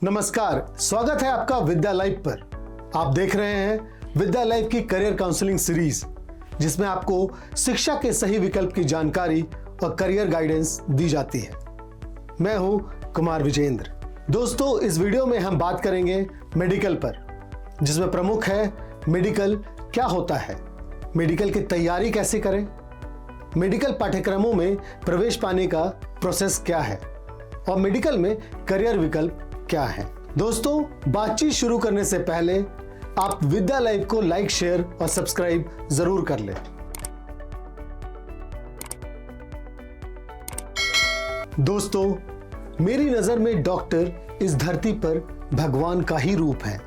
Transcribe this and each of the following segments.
नमस्कार, स्वागत है आपका विद्या लाइव पर। आप देख रहे हैं विद्या लाइव की करियर काउंसलिंग सीरीज, जिसमें आपको शिक्षा के सही विकल्प की जानकारी और करियर गाइडेंस दी जाती है। मैं हूं कुमार विजेंद्र। दोस्तों, इस वीडियो में हम बात करेंगे मेडिकल पर, जिसमें प्रमुख है मेडिकल क्या होता है, मेडिकल की तैयारी कैसे करें, मेडिकल पाठ्यक्रमों में प्रवेश पाने का प्रोसेस क्या है और मेडिकल में करियर विकल्प क्या है। दोस्तों, बातचीत शुरू करने से पहले आप विद्या लाइव को लाइक, शेयर और सब्सक्राइब जरूर कर लें। दोस्तों, मेरी नजर में डॉक्टर इस धरती पर भगवान का ही रूप है।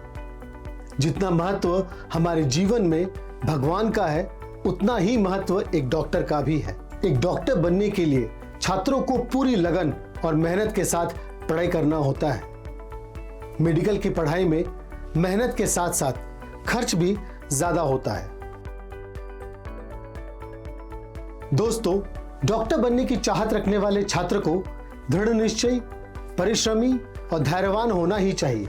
जितना महत्व हमारे जीवन में भगवान का है, उतना ही महत्व एक डॉक्टर का भी है। एक डॉक्टर बनने के लिए छात्रों को पूरी लगन और मेहनत के साथ पढ़ाई करना होता है। मेडिकल की पढ़ाई में मेहनत के साथ साथ खर्च भी ज्यादा होता है। दोस्तों, डॉक्टर बनने की चाहत रखने वाले छात्र को दृढ़ निश्चय, परिश्रमी और धैर्यवान होना ही चाहिए,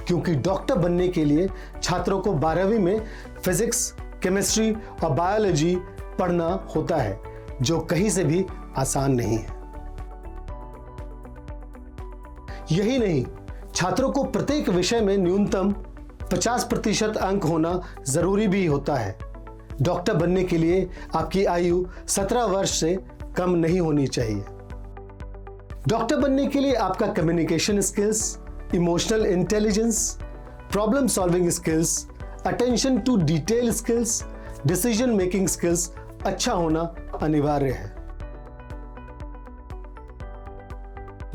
क्योंकि डॉक्टर बनने के लिए छात्रों को 12वीं में फिजिक्स, केमिस्ट्री और बायोलॉजी पढ़ना होता है, जो कहीं से भी आसान नहीं है। यही नहीं, छात्रों को प्रत्येक विषय में न्यूनतम 50% अंक होना जरूरी भी होता है। डॉक्टर बनने के लिए आपकी आयु 17 वर्ष से कम नहीं होनी चाहिए। डॉक्टर बनने के लिए आपका communication skills, emotional intelligence, problem solving skills, attention to detail skills, decision making skills अच्छा होना अनिवार्य है।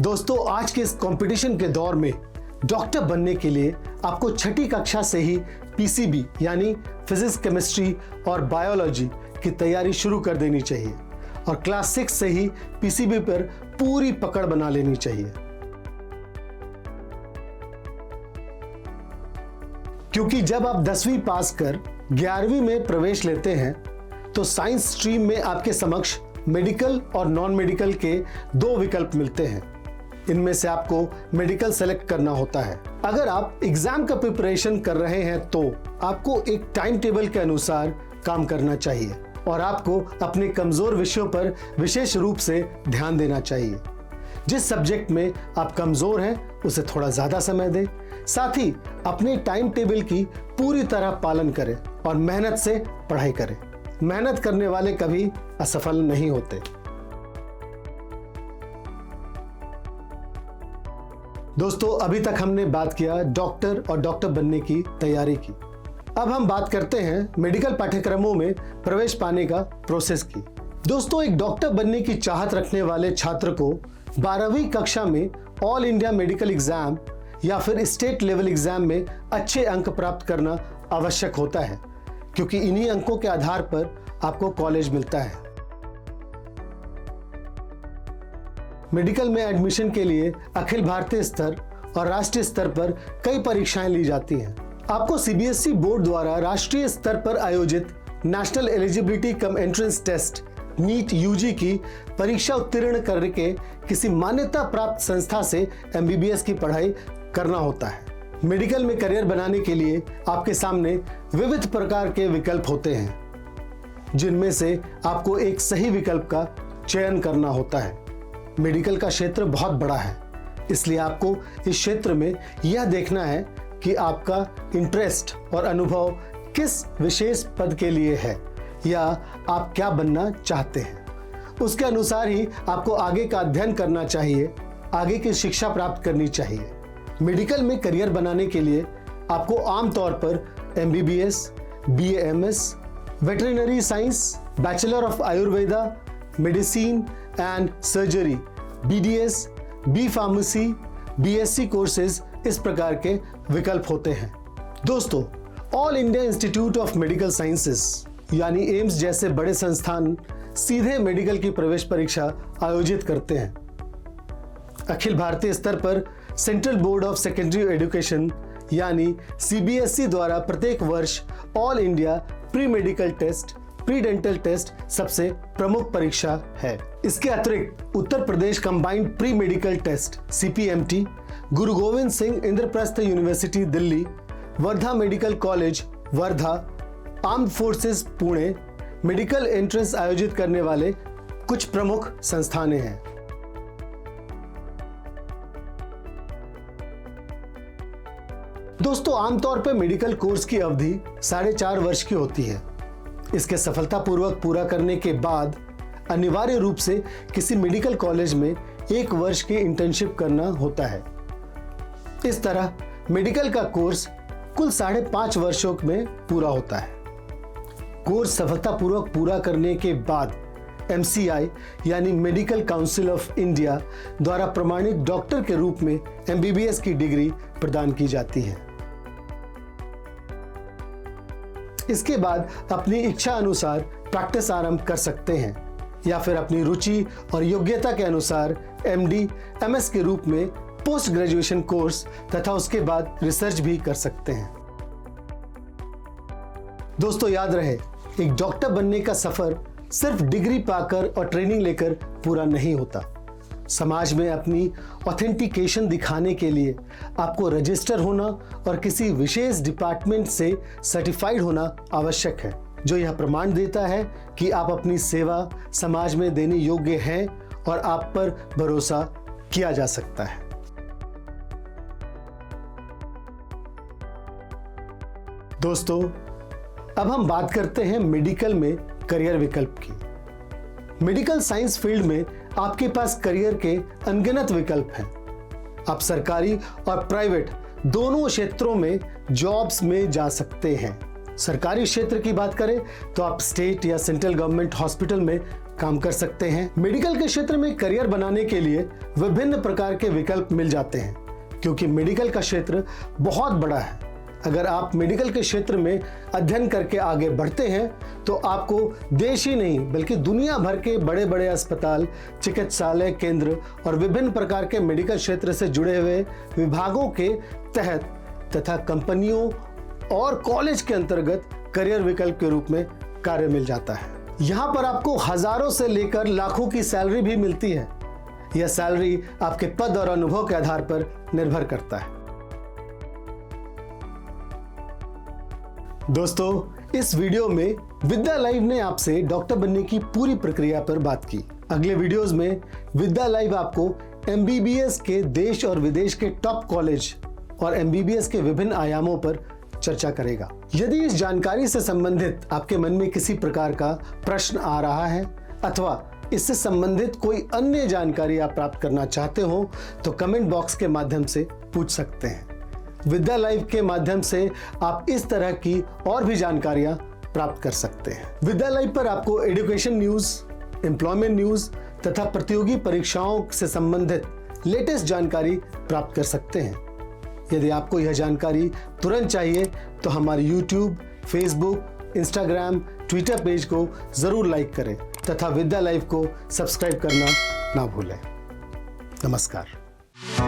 दोस्तों, आज के इस कंपटीशन के दौर में डॉक्टर बनने के लिए आपको छठी कक्षा से ही पीसीबी यानी फिजिक्स, केमिस्ट्री और बायोलॉजी की तैयारी शुरू कर देनी चाहिए और क्लास 6 से ही पीसीबी पर पूरी पकड़ बना लेनी चाहिए। क्योंकि जब आप 10वीं पास कर 11वीं में प्रवेश लेते हैं तो साइंस स्ट्रीम में आपके समक्ष मेडिकल और नॉन मेडिकल के 2 विकल्प मिलते हैं। इनमें से आपको मेडिकल सेलेक्ट करना होता है। अगर आप एग्जाम का प्रिपरेशन कर रहे हैं तो आपको एक टाइम टेबल के अनुसार काम करना चाहिए और आपको अपने कमजोर विषयों पर विशेष रूप से ध्यान देना चाहिए। जिस सब्जेक्ट में आप कमजोर हैं उसे थोड़ा ज्यादा समय दें, साथ ही अपने टाइम टेबल की पूरी तरह पालन करें और मेहनत से पढ़ाई करें। मेहनत करने वाले कभी असफल नहीं होते। दोस्तों, अभी तक हमने बात किया डॉक्टर और डॉक्टर बनने की तैयारी की। अब हम बात करते हैं मेडिकल पाठ्यक्रमों में प्रवेश पाने का प्रोसेस की। दोस्तों, एक डॉक्टर बनने की चाहत रखने वाले छात्र को 12वीं कक्षा में ऑल इंडिया मेडिकल एग्जाम या फिर स्टेट लेवल एग्जाम में अच्छे अंक प्राप्त करना आवश्यक होता है, क्योंकि इन्हीं अंकों के आधार पर आपको कॉलेज मिलता है। मेडिकल में एडमिशन के लिए अखिल भारतीय स्तर और राष्ट्रीय स्तर पर कई परीक्षाएं ली जाती हैं। आपको सीबीएसई बोर्ड द्वारा राष्ट्रीय स्तर पर आयोजित national eligibility cum entrance test NEET UG की परीक्षा उत्तीर्ण करके किसी मान्यता प्राप्त संस्था से एमबीबीएस की पढ़ाई करना होता है। मेडिकल में करियर बनाने के लिए आपके सामने विविध प्रकार के विकल्प होते हैं, जिनमें से आपको एक सही विकल्प का चयन करना होता है। मेडिकल का क्षेत्र बहुत बड़ा है, इसलिए आपको इस क्षेत्र में यह देखना है कि आपका इंटरेस्ट और अनुभव किस विशेष पद के लिए है या आप क्या बनना चाहते हैं। उसके अनुसार ही आपको आगे का अध्ययन करना चाहिए, आगे की शिक्षा प्राप्त करनी चाहिए। मेडिकल में करियर बनाने के लिए आपको आमतौर पर MBBS, BAMS, veterinary science, bachelor of Ayurveda, medicine and surgery, BDS, B pharmacy, BSc courses, इस प्रकार के विकल्प होते हैं। दोस्तों, all India institute of medical sciences यानी एम्स जैसे बड़े संस्थान सीधे मेडिकल की प्रवेश परीक्षा आयोजित करते हैं। अखिल भारतीय स्तर पर central board of secondary education यानी सीबीएसई द्वारा प्रत्येक वर्ष all India pre medical test pre dental test सबसे प्रमुख परीक्षा है। इसके अतिरिक्त Uttar Pradesh combined pre medical test CPMT, Guru Gobind Singh Indraprastha university Delhi, Wardha medical college Wardha, armed forces Pune medical entrance आयोजित करने वाले कुछ प्रमुख संस्थानें हैं। दोस्तों, आमतौर पर मेडिकल कोर्स की अवधि 4.5 वर्ष की होती है। इसके सफलतापूर्वक पूरा करने के बाद अनिवार्य रूप से किसी मेडिकल कॉलेज में 1 वर्ष की इंटर्नशिप करना होता है। इस तरह मेडिकल का कोर्स कुल 5.5 वर्षों में पूरा होता है। कोर्स सफलतापूर्वक पूरा करने के बाद MCI यानी मेडिकल काउंसिल ऑफ इंडिया द्वारा प्रमाणित डॉक्टर के रूप में MBBS की डिग्री प्रदान की जाती है। इसके बाद अपनी इच्छा अनुसार प्रैक्टिस आरंभ कर सकते हैं या फिर अपनी रुचि और योग्यता के अनुसार MD, MS के रूप में पोस्ट ग्रेजुएशन कोर्स तथा उसके बाद रिसर्च भी कर सकते हैं। दोस्तों, याद रहे, एक डॉक्टर बनने का सफर सिर्फ डिग्री पाकर और ट्रेनिंग लेकर पूरा नहीं होता। समाज में अपनी ऑथेंटिकेशन दिखाने के लिए आपको रजिस्टर होना और किसी विशेष डिपार्टमेंट से सर्टिफाइड होना आवश्यक है, जो यह प्रमाण देता है कि आप अपनी सेवा समाज में देने योग्य हैं और आप पर भरोसा किया जा सकता है। दोस्तों, अब हम बात करते हैं मेडिकल में करियर विकल्प की। मेडिकल साइंस फील्ड में आपके पास करियर के अनगिनत विकल्प हैं। आप सरकारी और प्राइवेट दोनों क्षेत्रों में जॉब्स में जा सकते हैं। सरकारी क्षेत्र की बात करें तो आप स्टेट या सेंट्रल गवर्नमेंट हॉस्पिटल में काम कर सकते हैं। मेडिकल के क्षेत्र में करियर बनाने के लिए विभिन्न प्रकार के विकल्प मिल जाते हैं, क्योंकि मेडिकल का क्षेत्र बहुत बड़ा है। अगर आप मेडिकल के क्षेत्र में अध्ययन करके आगे बढ़ते हैं तो आपको देश ही नहीं बल्कि दुनिया भर के बड़े बड़े अस्पताल, चिकित्सालय केंद्र और विभिन्न प्रकार के मेडिकल क्षेत्र से जुड़े हुए विभागों के तहत तथा कंपनियों और कॉलेज के अंतर्गत करियर विकल्प के रूप में कार्य मिल जाता है। यहाँ पर आपको हजारों से लेकर लाखों की सैलरी भी मिलती है। यह सैलरी आपके पद और अनुभव के आधार पर निर्भर करता है। दोस्तों, इस वीडियो में विद्या लाइव ने आपसे डॉक्टर बनने की पूरी प्रक्रिया पर बात की। अगले वीडियोस में विद्या लाइव आपको MBBS के देश और विदेश के टॉप कॉलेज और MBBS के विभिन्न आयामों पर चर्चा करेगा। यदि इस जानकारी से संबंधित आपके मन में किसी प्रकार का प्रश्न आ रहा है अथवा इससे संबंधित कोई अन्य जानकारी आप प्राप्त करना चाहते हो तो कमेंट बॉक्स के माध्यम से पूछ सकते हैं। विद्या लाइव के माध्यम से आप इस तरह की और भी जानकारियां प्राप्त कर सकते हैं। विद्या लाइव पर आपको एजुकेशन न्यूज, एम्प्लॉयमेंट न्यूज तथा प्रतियोगी परीक्षाओं से संबंधित लेटेस्ट जानकारी प्राप्त कर सकते हैं। यदि आपको यह जानकारी तुरंत चाहिए तो हमारे YouTube, Facebook, Instagram, Twitter page को जरूर लाइक करें तथा विद्या लाइव को सब्सक्राइब करना ना भूलें। नमस्कार।